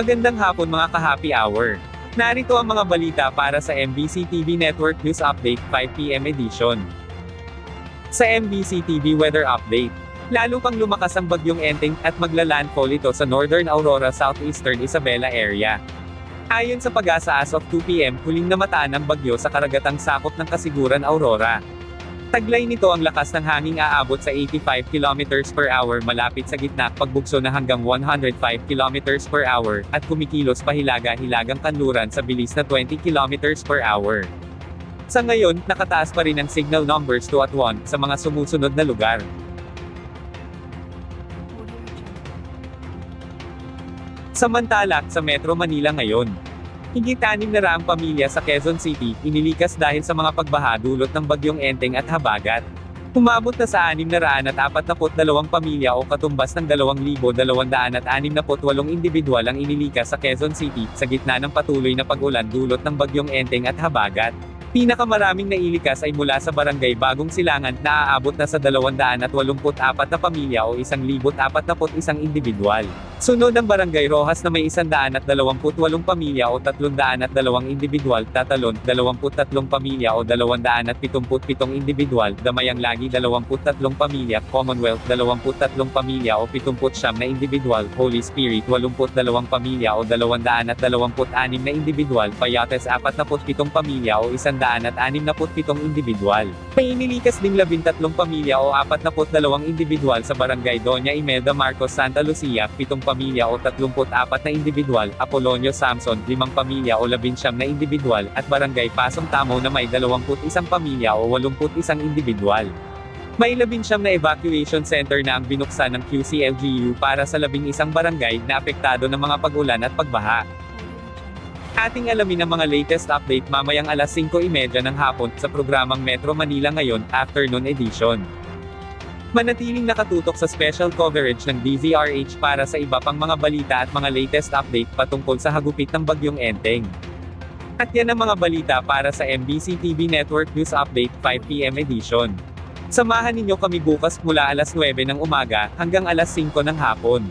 Magandang hapon mga ka-happy hour. Narito ang mga balita para sa MBC TV Network News Update 5 PM edition. Sa MBC TV Weather Update, lalo pang lumakas ang bagyong Enteng at magla-landfall ito sa Northern Aurora Southeastern Isabela area. Ayon sa Pag-asa as of 2 PM, huling namataan ang bagyo sa karagatang sakop ng Kasiguran, Aurora. Taglay nito ang lakas ng hanging aabot sa 85 km per hour malapit sa gitna, pagbugso na hanggang 105 km per hour, at kumikilos pahilaga-hilagang kanluran sa bilis na 20 km per hour. Sa ngayon, nakataas pa rin ang signal numbers 2 at 1 sa mga sumusunod na lugar. Samantala, sa Metro Manila ngayon, higit 600 pamilya sa Quezon City, inilikas dahil sa mga pagbaha dulot ng bagyong Enteng at habagat. Umabot na sa 642 pamilya o katumbas ng 2,268 individual ang inilikas sa Quezon City, sa gitna ng patuloy na pag-ulan dulot ng bagyong Enteng at habagat. Pinakamaraming nailikas ay mula sa Barangay Bagong Silangan, na aabot na sa 284 na pamilya o 1,041 individual. Sunod ang Barangay Rojas na may 128 pamilya o 302 individual, Tatalon, 23 pamilya o 277 individual, Damayang Lagi 23 pamilya, Commonwealth 23 pamilya o 79 na individual, Holy Spirit 82 pamilya o 226 na individual, Payates 47 pamilya o 167 individual. May inilikas ding 13 pamilya o 42 individual sa Barangay Doña Imelda Marcos, Santa Lucia, 7 pamilya o 34 na individual, Apolonio Samson, 5 pamilya o 19 na individual, at Barangay Pasong Tamo na may 21 pamilya o 81 individual. May 19 na evacuation center na ang binuksan ng QCLGU para sa 11 barangay na apektado ng mga pag-ulan at pagbaha. Ating alamin ang mga latest update mamayang alas 5:30 ng hapon, sa programang Metro Manila Ngayon, Afternoon Edition. Manatiling nakatutok sa special coverage ng DZRH para sa iba pang mga balita at mga latest update patungkol sa hagupit ng bagyong Enteng. At yan ang mga balita para sa MBC TV Network News Update 5 PM edition. Samahan ninyo kami bukas mula alas 9 ng umaga hanggang alas 5 ng hapon.